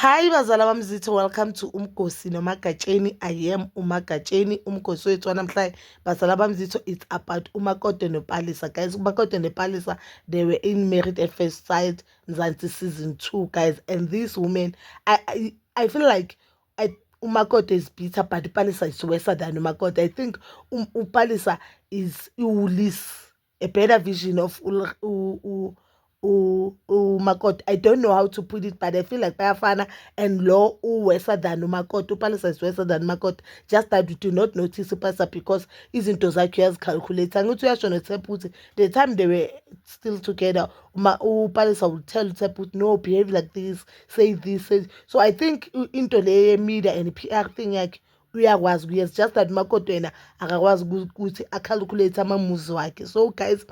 Hi bazala bamzitho, welcome to Umgosi noMagatsheni. I am uMagatsheni, umgosi wethu wanamhlanje. Bazala bamzitho, it's about umakoti noPalisa. Guys, umakoti noPalisa, they were in Married at First Sight, Mzansi season 2, guys. And this woman, I feel like umakoti is bitter, but Palisa is worse than umakoti. I think uPalisa is ulis, a better vision of umakoti. I don't know how to put it, but I feel like bayafana and law worse than umakoti. UPalisa is worse than umakoti. Just that we do not notice uPalisa because izinto zakhe uyazicalculate. Angithi uyasho noThepha ukuthi the time they were still together, uPalisa would tell uThepha ukuthi no, behave like this, say this, say. So I think into le media and PR thing yakhe uyakwazi kuyes, just that umakoti wena akakwazi ukuthi acalculate amamuzi wakhe. So guys,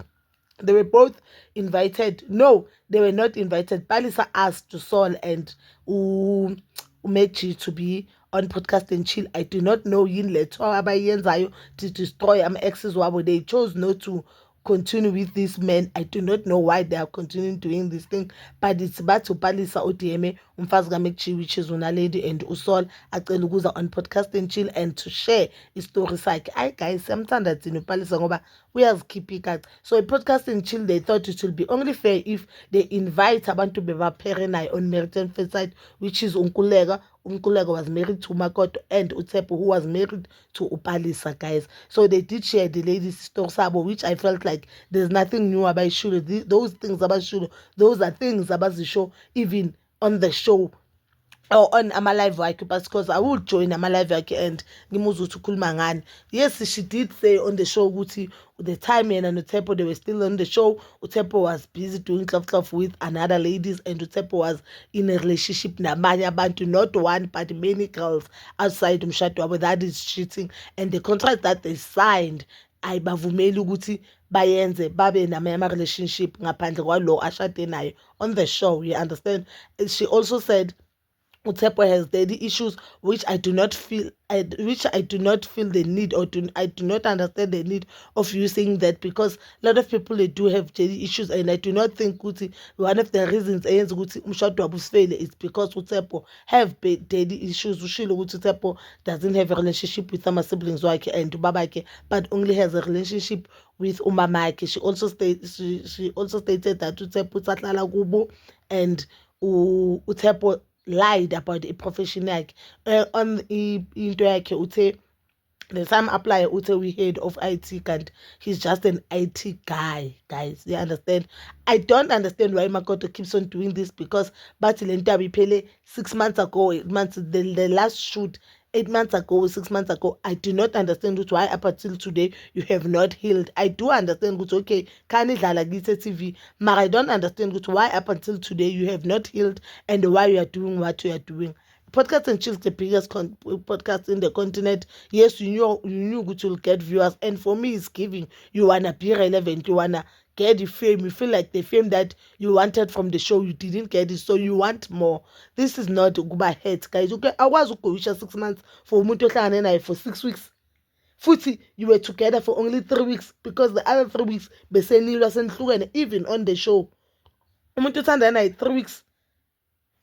they were both invited. No, they were not invited. Palisa asked to Saul and Umechi to be on podcast and chill. I do not know yin letho abayenzayo to destroy exes wabo. They chose not to continue with this man. I do not know why they are continuing doing this thing, but it's about to Palisa ODM umfazi kaMekchi, which is una lady, and Usol acela ukuza on podcast and chill and to share story sakhe. Hi guys, siyamthanda thina uPalisa ngoba uyazikhipha ikaci. So podcast and chill, they thought it will be only fair if they invite abantu bebaphere naye on Married at First Sight, which is Unkuleka. Unkuleka was married to Makoto and Utepo, who was married to uPalisa, guys. So they did share the ladies' story sabo, which I felt like there's nothing new about Shulu. Those things about Shulu, those are things about the show, even on the show or on ama-live wakhe, but because I would join ama-live wakhe and ngimuzwe ukuthi ukhuluma ngani. Yes, she did say on the show ukuthi the time yena noThepha, they were still on the show, uThepha was busy doing club with another ladies, and uThepha was in a relationship namanye abantu, not one but many girls outside umshado wabo. That is cheating, and the contract that they signed ayibavumeli ukuthi bayenze babe namanye ama-relationship ngaphandle kwalo ashade nayo on the show, you understand. She also said Utepo has daddy issues, which I do not feel, which I do not feel the need, or I do not understand the need of using that, because a lot of people, they do have daddy issues, and I do not think ukuthi one of the reasons ukuthi umshado wabo usifele is because Utepo have daddy issues. Ushilo ukuthi Utepo doesn't have a relationship with some siblings wakhe and ubabakhe, but only has a relationship with umamake. She also stated that Utepo usahlala kubo and Utepo lied about the profession yakhe on into yakhe uthe the time apply uthe we head of IT, and he's just an IT guy, guys. You understand? I don't understand why Makoto keeps on doing this, because but lento iphele 6 months ago, 8 months, the last shoot 8 months ago, 6 months ago. I do not understand why up until today you have not healed. I do understand that okay, can idlala kithi TV, but I don't understand why up until today you have not healed and why you are doing what you are doing. Podcast and Chill is the biggest podcast in the continent. Yes, you knew good to get viewers, and for me, it's giving. You wanna be relevant, you wanna get the fame. You feel like the fame that you wanted from the show, you didn't get it, so you want more. This is not Guba head, guys. Okay, I was Ukoisha 6 months for Umuto and for 6 weeks. Futhi, you were together for only 3 weeks, because the other 3 weeks, Beseni wasn't even on the show. Umuto 3 weeks.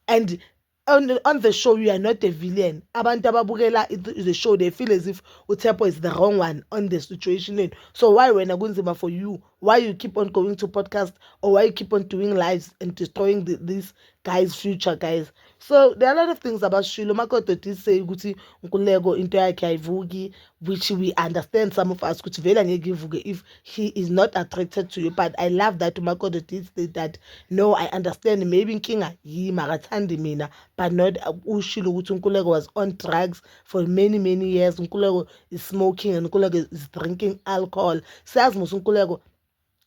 And on the show, you are not a villain. Abantu ababukela the show, they feel as if Utepo is the wrong one on the situation. So why when akunzima for you? Why you keep on going to podcast, or why you keep on doing lives and destroying this guy's future, guys? So there are a lot of things about Shilo. Makoto did say ukuthi Nkuleko into yakhe ayivuki, which we understand, some of us ukuthi vele angeke ivuke if he is not attracted to you. But I love that Makoto did say that no, I understand maybe inkinga yimi akathandi mina, but not ushilo ukuthi Nkuleko was on drugs for many years. Nkuleko is smoking and Nkuleko is drinking alcohol. Siyazi musu Nkuleko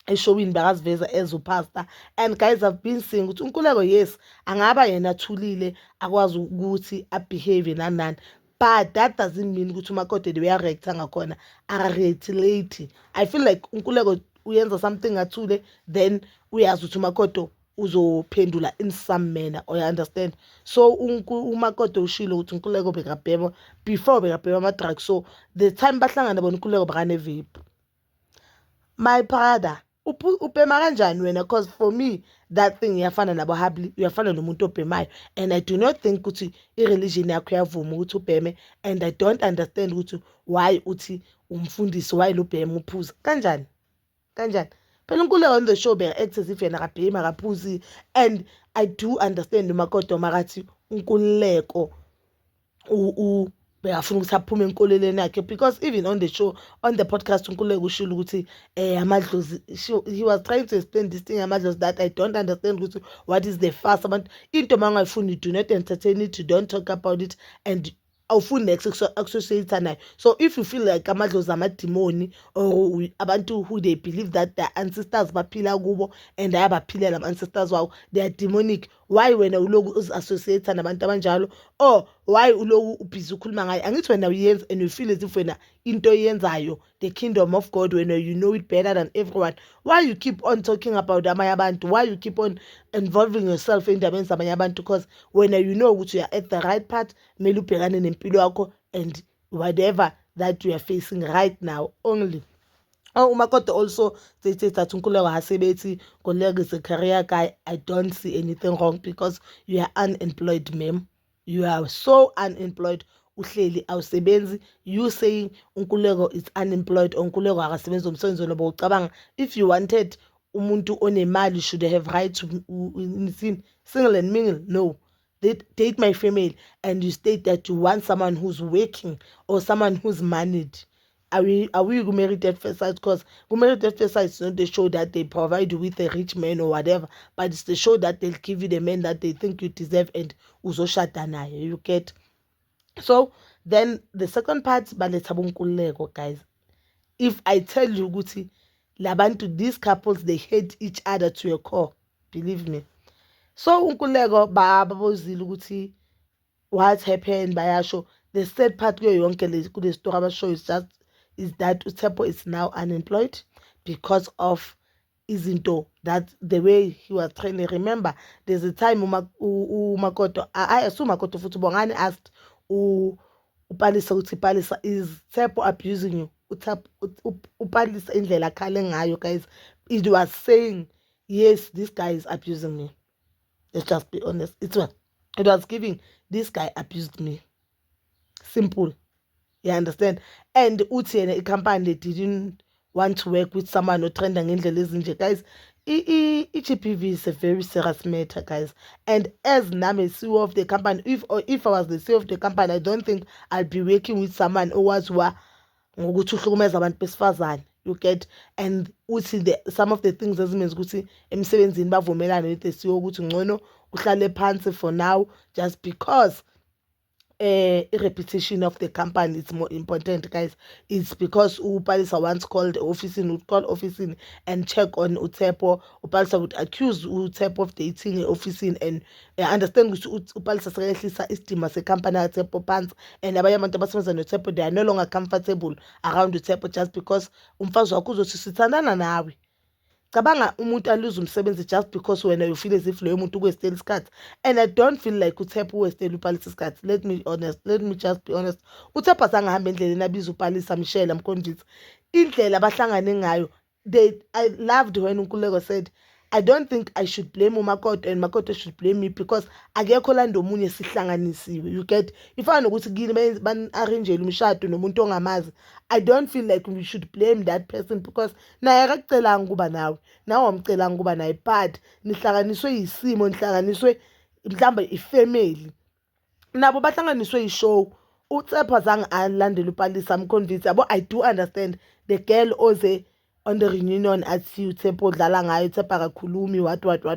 eshowini bakaziveza as upastor. And guys, I've been saying ukuthi uNkuleko, yes, angaba yena athulile akwazi ukuthi abehave nanani, but that doesn't mean ukuthi umakoti the way areacta ngakhona areact late. I feel like uNkuleko uyenza something athule, then uyazi ukuthi umakoti uzophendula in some manner, or you understand. So umakoti ushilo ukuthi uNkuleko bekabhema before bekabhema ama-drugs. So the time bahlangana bona uNkuleko bakane vape. My brother, ubhema kanjani wena? Because for me, that thing iyafana nabo habli, uyafana nomuntu obhemayo. And I do not think ukuthi i-religion yakho iyavuma ukuthi ubheme, and I don't understand ukuthi why uthi umfundisi why lo bhema uphuza kanjani. Phela uNkululeko on the show act as if yena akabhemi akaphuzi, and I do understand uMakoto makathi uNkululeko bekafuna ukuthi aphume enkoleleni yakhe, because even on the show, on the podcast, uNkululeko ushilo ukuthi amadlozi, he was trying to explain this thing amadlozi that I don't understand ukuthi what is the fuss about. Into mangayifuni, do not entertain it, you don't talk about it, and awufuni next associate nayo. So if you feel like amadlozi amadimoni, or abantu who they believe that their ancestors baphila kubo and ayabaphila lama ancestors wawo, they are demonic, why wena uloku uzi-associate nabantu abanjalo, or why uloku ubhizi ukhuluma ngayo? Angithi wena uyenza and you feel as if wena into yenzayo the kingdom of God, when you know it better than everyone, why you keep on talking about amanye abantu? Why you keep on involving yourself in indabeni zamanye abantu? Because when you know ukuthi you are at the right path, kumele ubhekane nempilo yakho and whatever that you are facing right now only. uMakoto also stated that uNkululeko hasebethi Nkululeko is a career guy. I don't see anything wrong because you are unemployed, ma'am. You are so unemployed. Uhleli awusebenzi. You saying uNkululeko is unemployed or uNkululeko akasebenzi umsebenzi wona bowucabanga. If you wanted umuntu onemali should have right to single and mingle. No. Date my female, and you state that you want someone who's working or someone who's managed. Are we married at first sight? Because married at first sight is not the show that they provide you with a rich man or whatever, but it's the show that they'll give you the man that they think you deserve and uzoshada naye. You get? So then the second part, baletha uNkululeko, guys. If I tell you ukuthi labantu, these couples, they hate each other to a core, believe me. So uNkululeko babozile ukuthi what happened bayasho. The sad part kuyo yonke le kule story abashow is that uTshepo is now unemployed because of izinto that the way he was training. Remember, there's a time uMakoto, I assume Makoto futhi Bongani asked uPalisa ukuthi Palisa, is Tshepo abusing you? uPalisa indlela khale ngayo, guys, it was saying yes, this guy is abusing me. Let's just be honest. It was giving, this guy abused me. Simple. You understand? And uthi yena company didn't want to work with someone otrenda ngendlela ezinje, guys. GBV is a very serious matter, guys. And as nami CEO of the company, if I was the CEO of the company, I don't think I'll be working with someone who was ngokuthi uhlukumeza abantu besifazane. You get? And uthi some of the things ezimenza ukuthi emsebenzini bavumelane with the CEO ukuthi ngcono uhlale phansi for now, just because reputation of the company is more important, guys. It's because uPalisa once called the office would call office and check on uTshepo. uPalisa would accuse uTshepo of dating office and understand ukuthi uPalisa sekehlisa istima secompany uTshepo pants, and abanye abantu abasebenza noTshepo, they are no longer comfortable around uTshepo just because umfazi wakho uzothi sithandana nawe. Cabanga umuntu aluze umsebenzi just because wena you feel as if loyo muntu ukwestela isikhathi. And I don't feel like uTshepo uwestela uPalisa isikhathi. Let me just be honest. uTshepo asangahamba endleleni abiza uPalisa Michelle amkhonjisa. Indlela abahlangane ngayo, I loved when uNkululeko said, I don't think I should blame uMakoto and Makoto should blame me because akekho lando omunye sihlanganisiwe. You get? Ifana nokuthi kini ban-arrange umshado nomuntu ongamazi, I don't feel like we should blame that person because naye akakucelanga ukuba nawe, nawe wamcelanga ukuba naye, but nihlanganiswe yisimo, nihlanganiswe mhlawumbe ifamily, nabo bahlanganiswe yishow. uTshepo azange alandele uPalisa amconvince yabo. I do understand the girl oze on the reunion athi uTshepo dlala ngayo, uTshepo akakhulumi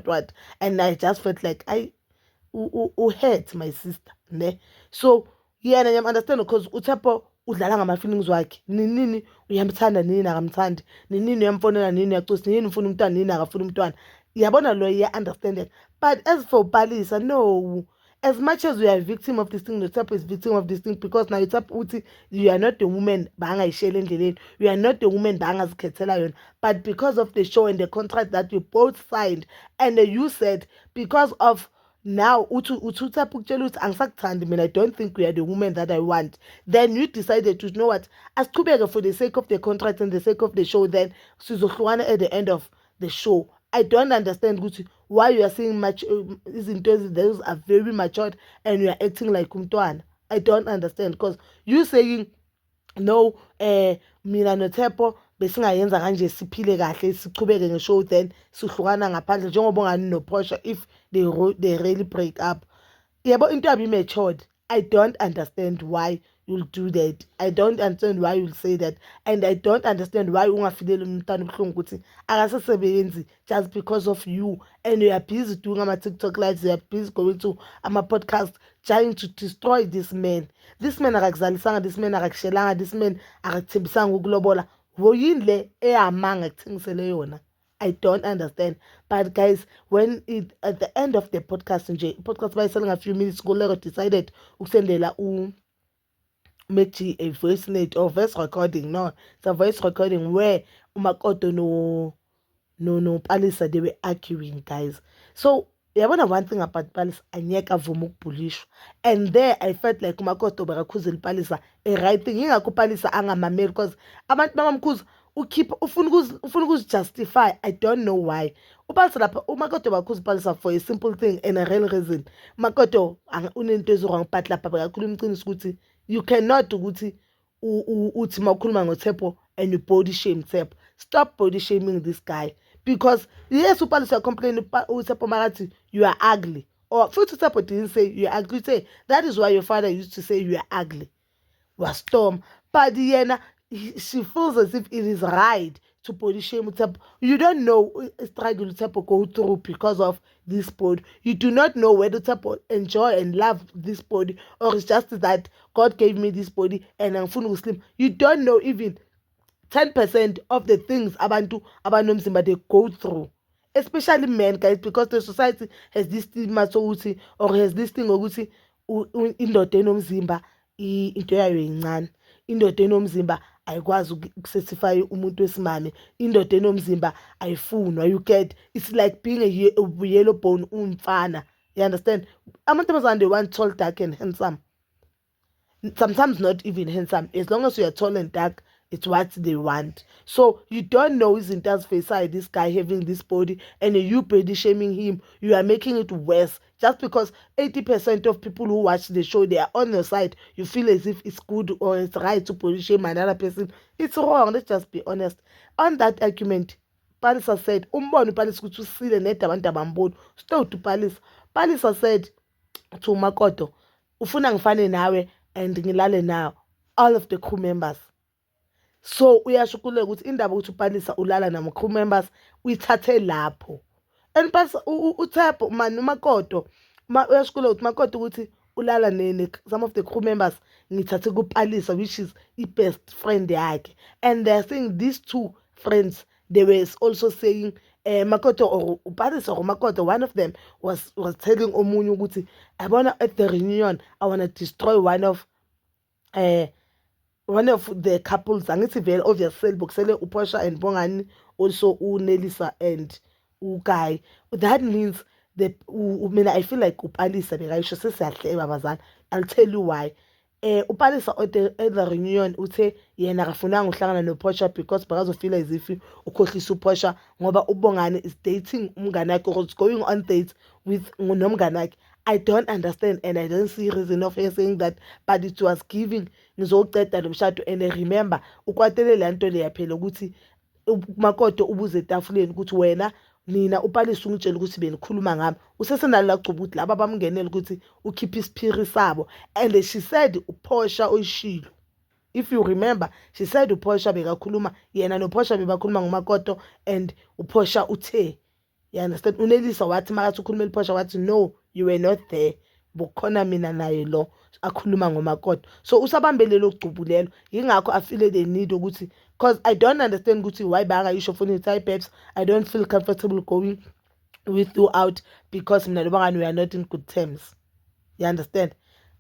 what, and I just felt like I hurt my sister, ne? So yeah, I understand because uTshepo udlala ngama-feelings wakhe. Nini uyamthanda, nini akamthandi, nini uyamfonela, nini uyacosa, nini ufuna umntwana, nini akafuna umntwana. Yabona lo, yeah, understand it. But as for Palisa, no. As much as we are a victim of this thing, uTshepo is victim of this thing because now uTshepo, you are not the woman bangayishela endleleni, you are not the woman bangazikhethela yona, but because of the show and the contract that you both signed, and you said because of now uTshepo ukutshela ukuthi angisakuthandi mina, I don't think we are the woman that I want, then you decided to, you know what, asiqhubeke for the sake of the contract and the sake of the show, then sizohlukana at the end of the show. I don't understand ukuthi why you are saying much izinto those are very matured and you are acting like umntwana. I don't understand because you saying no mina noThepo besingayenza kanje siphile kahle sichubeke ngeshow then sihlukana ngaphandle njengoba ngani noPortia if they really break up. Yebo into yabi matured. I don't understand why you'll do that. I don't understand why you'll say that. And I don't understand why ungafileli umntwana ubuhlungu ukuthi akasesebenzi just because of you. And you are busy doing ama TikTok lives, you are busy going to ama podcast trying to destroy this man. This man akakuzalisanga, this man akakushelanga, this man akakuthembisanga ukulobola. Woyini le eyamanga ekuthengisele yona. I don't understand. But guys, when it at the end of the podcast by selling a few minutes ago, Lego decided ukusendela Mechi a voice note or voice recording. No, it's a voice recording where Umakoto no Palisa they were arguing, guys. So yeah, one thing about Palisa, anyeka vuma ukubhulishwa. And there I felt like Umakoto bakakhuzela Palisa a right thing. Ingakho Palisa angamameli because abantu bamamkhuza ufuna ukuzijustify. I don't know why. Upalisa lapha uMakoto bakhuza Palisa for a simple thing and a real reason. Makoto unento ezwrong but lapha bakakhuluma iqiniso ukuthi you cannot ukuthi uthi mawukhuluma ngoThepo and you body shame Thepo. Stop body shaming this guy because yes uPalisa complain uThepo makathi you are ugly or futhi Thepo didn't say you are ugly. Say that is why your father used to say you are ugly. Was Storm but yena she feels as if it is right to body shame Thepo. You don't know struggle Thepo go through because of this body. You do not know whether Thepo enjoy and love this body or it's just that God gave me this body and I'm full of slim. You don't know even 10% of the things abantu abanomzimba they go through. Especially men, guys, because the society has this stigma sokuthi or has this thing ukuthi indoda enomzimba into yayo incane. Indoda enomzimba ayikwazi ukusatisfy umuntu wesimame. Indoda enomzimba ayifunwa. You get, it's like being a yellow bone umfana. You understand? Amantombazane they want tall, dark and handsome. Sometimes not even handsome. As long as you are tall and dark, it's what they want. So you don't know izinto azifesayo this guy having this body and you body shaming him. You are making it worse just because 80% of people who watch the show they are on your side. You feel as if it's good or it's right to body shame another person. It's wrong. Let's just be honest. On that argument, Palisa said, "Umbono Palisa ukuthi usile neda abantu abamboni." Still to Palisa. Palisa said to Makoto, "Ufuna ngifane nawe and ngilale nawe all of the crew members." So uyashukulela ukuthi indaba ukuthi uPalisa ulala nama crew members uyithathe lapho. And Palisa uThepo man uMakoto uyashukulela ukuthi Makoto ukuthi ulala some of the crew members ngithathe kuPalisa which is the best friend yakhe. And they're saying these two friends they were also saying Makoto or Palisa or Makoto, one of them was telling omunye ukuthi abona at the reunion I want to destroy one of the couples. Angithi vele obviously bokusele uPortia and Bongani also uNelisa and uGuy. That means mina I feel like uPalisa bekayisho sesiyahle babazana. I'll tell you why. uPalisa at the reunion uthe yena akafunanga uhlangana noPortia because bakazofila as if ukhohlisa uPortia ngoba uBongani is dating umngane wakhe or is going on dates with nomngane wakhe. I don't understand and I don't see reason of her saying that, but it was giving ngizoceda lomshado. And remember ukwatele le nto le yaphela ukuthi uMakoto ubuze etafuleni ukuthi wena nina uPalisa ungitshela ukuthi benikhuluma ngami usesenalo lagcuba ukuthi laba bamngenela ukuthi ukhipha isiphiri sabo. And she said uPortia oyishilo, if you remember, she said uPortia bekakhuluma yena noPortia bebakhuluma ngoMakoto and uPortia uthe, you understand, uNelisa wathi makathi ukhuluma uPortia wathi no you were not there bukhona mina naye lo akhuluma ngoMakoto. So usabambele lokugcubulelo ingakho I feel the need ukuthi, because I don't understand ukuthi why bangayisho for type babes. I don't feel comfortable going with you out because mina nobangani we are not in good terms. You understand?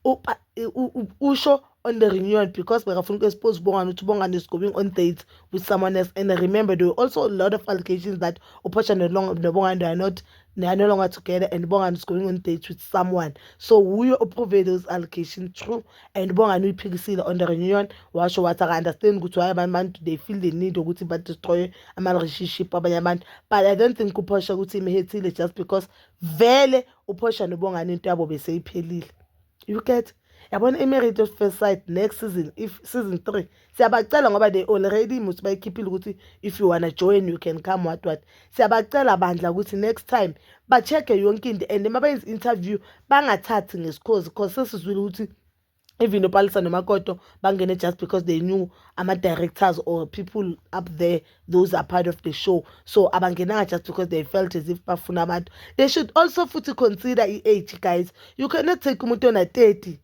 Usho on the reunion because bekafuna expose Bongani to Bongani is going on dates with someone else. And remember, there were also a lot of allegations that Uposha and Bongani are no longer together, and Bongani is going on dates with someone. So we approve those allegations true, and Bongani Pigisila on the reunion. Washo what I understand good why man they feel the need to destroy a man relationship, but I don't think Uposha would see me just because vele Uposha and Bongani into abo bese iphelile. You get? Yabona iMarried at First Sight next season, if season 3 siyabacela ngoba they already must bayikhiphile ukuthi if you wanna join you can come what siyabacela bandla ukuthi next time ba-check-e yonke into and mabenza interview bangathathi ngesikhozi because sesizwile ukuthi even uPalisa noMakoto bangene just because they knew ama-directors or people up there, those are part of the show. So abangenanga just because they felt as if bafuna abantu. They should also futhi consider i-age, guys. You cannot take umuntu ona 30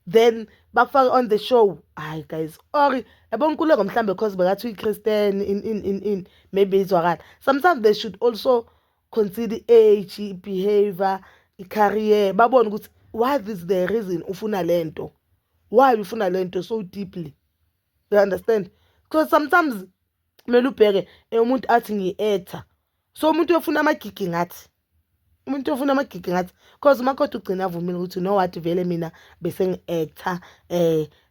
then bakufaka on the show. Hayi guys, or yabona kuleko mhlambe because bekathi uChristian in maybe izwakala. Sometimes they should also consider age, behavior, career. Babona ukuthi what is the reason ufuna lento? Why ufuna lento so deeply? You understand? Because sometimes kumele ubheke umuntu athi ngi-actor. So umuntu uyofuna amagigi ngathi. Umuntu ofuna amagigi ngathi because uMakoto ugcina avumile ukuthi no what vele mina bese ngi-actor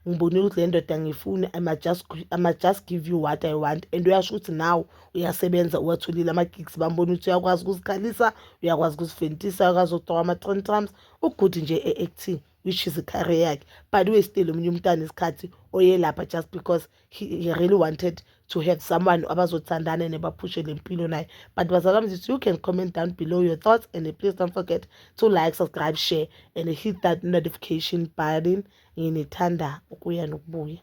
ngibonile ukuthi le ndoda ngifuna I must just give you what I want, and uyasho ukuthi now uyasebenza uwathulile ama-gigs bambona ukuthi uyakwazi ukuzikhalisa, uyakwazi ukuzifentisa, uyakwazi ukugcoka ama-trams ugood nje e-acting which is a career yakhe, but we still omunye umntana isikhathi oye lapha just because he really wanted to have someone abazothandana nebaphushe lempilo naye. But bazalwane, you can comment down below your thoughts, and please don't forget to like, subscribe, share, and hit that notification button. Ngithanda ukuya nokubuya.